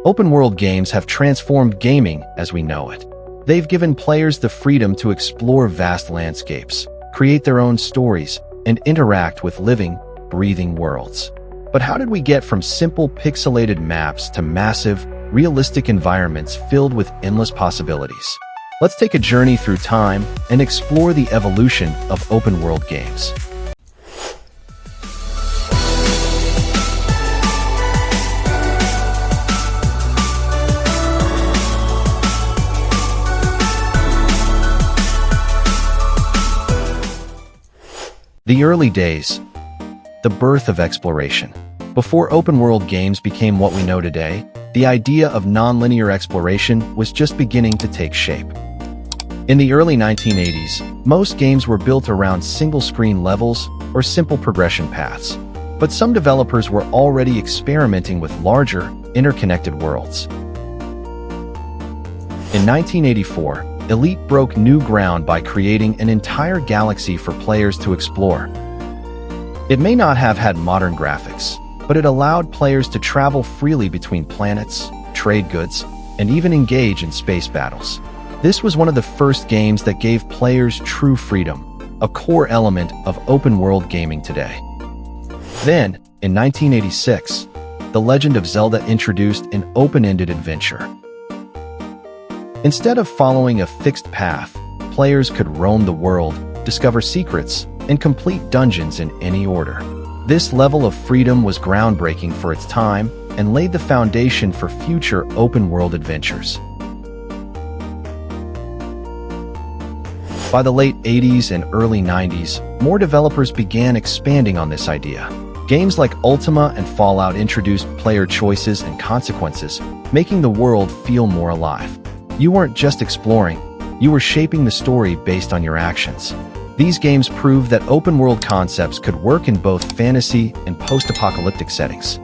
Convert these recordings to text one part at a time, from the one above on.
Open-world games have transformed gaming as we know it. They've given players the freedom to explore vast landscapes, create their own stories, and interact with living, breathing worlds. But how did we get from simple pixelated maps to massive, realistic environments filled with endless possibilities? Let's take a journey through time and explore the evolution of open-world games. The early days, the birth of exploration. Before open-world games became what we know today, the idea of non-linear exploration was just beginning to take shape. In the early 1980s, most games were built around single-screen levels or simple progression paths, but some developers were already experimenting with larger, interconnected worlds. In 1984, Elite broke new ground by creating an entire galaxy for players to explore. It may not have had modern graphics, but it allowed players to travel freely between planets, trade goods, and even engage in space battles. This was one of the first games that gave players true freedom, a core element of open-world gaming today. Then, in 1986, The Legend of Zelda introduced an open-ended adventure. Instead of following a fixed path, players could roam the world, discover secrets, and complete dungeons in any order. This level of freedom was groundbreaking for its time and laid the foundation for future open-world adventures. By the late 80s and early 90s, more developers began expanding on this idea. Games like Ultima and Fallout introduced player choices and consequences, making the world feel more alive. You weren't just exploring, you were shaping the story based on your actions. These games proved that open-world concepts could work in both fantasy and post-apocalyptic settings.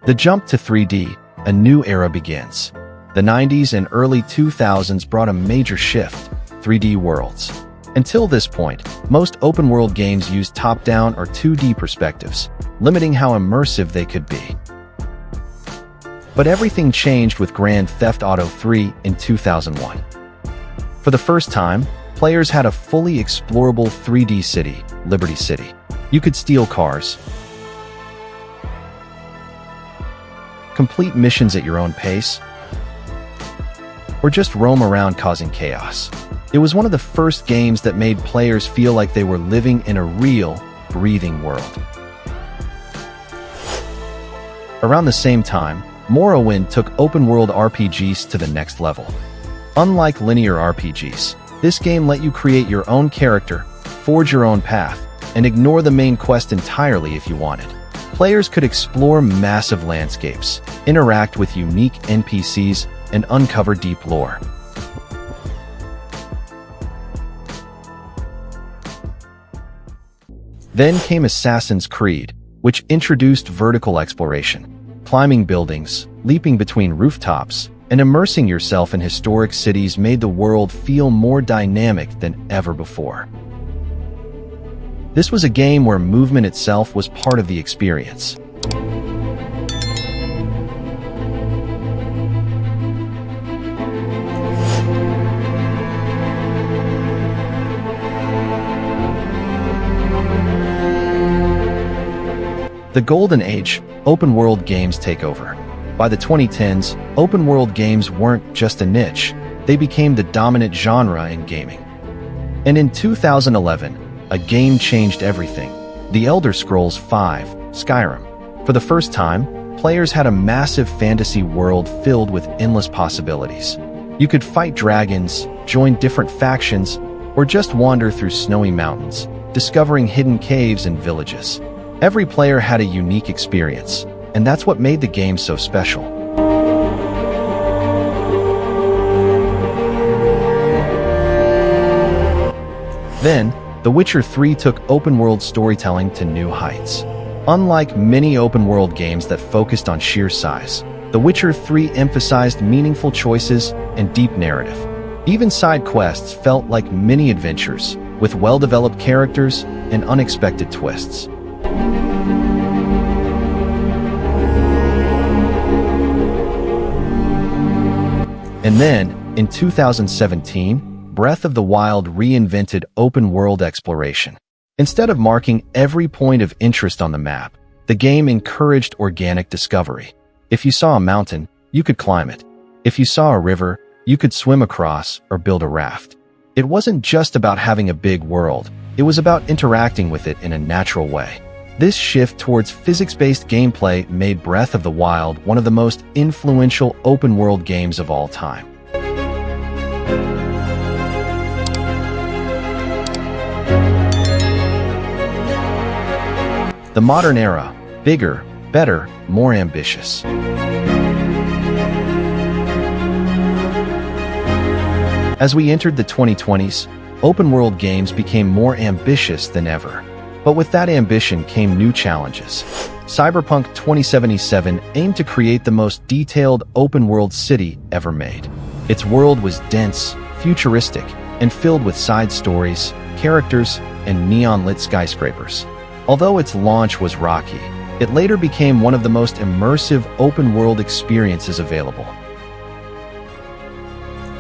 The jump to 3D, a new era begins. The 90s and early 2000s brought a major shift: 3D worlds. Until this point, most open-world games used top-down or 2D perspectives, limiting how immersive they could be. But everything changed with Grand Theft Auto 3 in 2001. For the first time, players had a fully explorable 3D city, Liberty City. You could steal cars, complete missions at your own pace, or just roam around causing chaos. It was one of the first games that made players feel like they were living in a real, breathing world. Around the same time, Morrowind took open-world RPGs to the next level. Unlike linear RPGs, this game let you create your own character, forge your own path, and ignore the main quest entirely if you wanted. Players could explore massive landscapes, interact with unique NPCs, and uncover deep lore. Then came Assassin's Creed, which introduced vertical exploration. Climbing buildings, leaping between rooftops, and immersing yourself in historic cities made the world feel more dynamic than ever before. This was a game where movement itself was part of the experience. The Golden Age, open-world games take over. By the 2010s, open-world games weren't just a niche, they became the dominant genre in gaming. And in 2011, a game changed everything: The Elder Scrolls V: Skyrim. For the first time, players had a massive fantasy world filled with endless possibilities. You could fight dragons, join different factions, or just wander through snowy mountains, discovering hidden caves and villages. Every player had a unique experience, and that's what made the game so special. Then, The Witcher 3 took open-world storytelling to new heights. Unlike many open-world games that focused on sheer size, The Witcher 3 emphasized meaningful choices and deep narrative. Even side quests felt like mini adventures, with well-developed characters and unexpected twists. And then, in 2017, Breath of the Wild reinvented open-world exploration. Instead of marking every point of interest on the map, the game encouraged organic discovery. If you saw a mountain, you could climb it. If you saw a river, you could swim across or build a raft. It wasn't just about having a big world, it was about interacting with it in a natural way. This shift towards physics-based gameplay made Breath of the Wild one of the most influential open-world games of all time. The modern era, bigger, better, more ambitious. As we entered the 2020s, open-world games became more ambitious than ever. But with that ambition came new challenges. Cyberpunk 2077 aimed to create the most detailed open-world city ever made. Its world was dense, futuristic, and filled with side stories, characters, and neon-lit skyscrapers. Although its launch was rocky, it later became one of the most immersive open-world experiences available.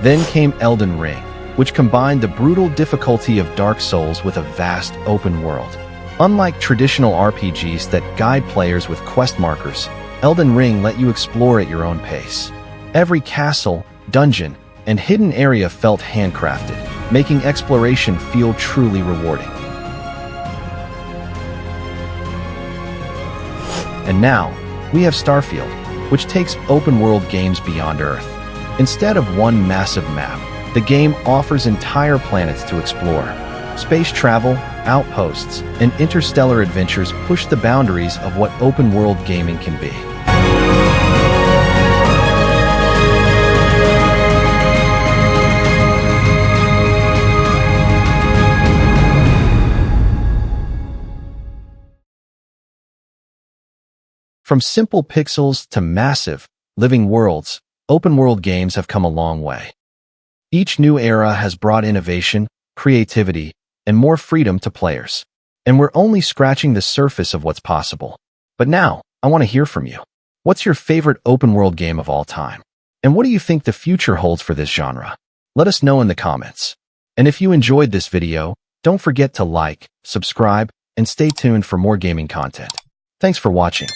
Then came Elden Ring, which combined the brutal difficulty of Dark Souls with a vast open world. Unlike traditional RPGs that guide players with quest markers, Elden Ring let you explore at your own pace. Every castle, dungeon, and hidden area felt handcrafted, making exploration feel truly rewarding. And now, we have Starfield, which takes open-world games beyond Earth. Instead of one massive map, the game offers entire planets to explore. Space travel, outposts, and interstellar adventures push the boundaries of what open-world gaming can be. From simple pixels to massive, living worlds, open-world games have come a long way. Each new era has brought innovation, creativity, and more freedom to players. And we're only scratching the surface of what's possible. But now, I want to hear from you. What's your favorite open-world game of all time? And what do you think the future holds for this genre? Let us know in the comments. And if you enjoyed this video, don't forget to like, subscribe, and stay tuned for more gaming content. Thanks for watching.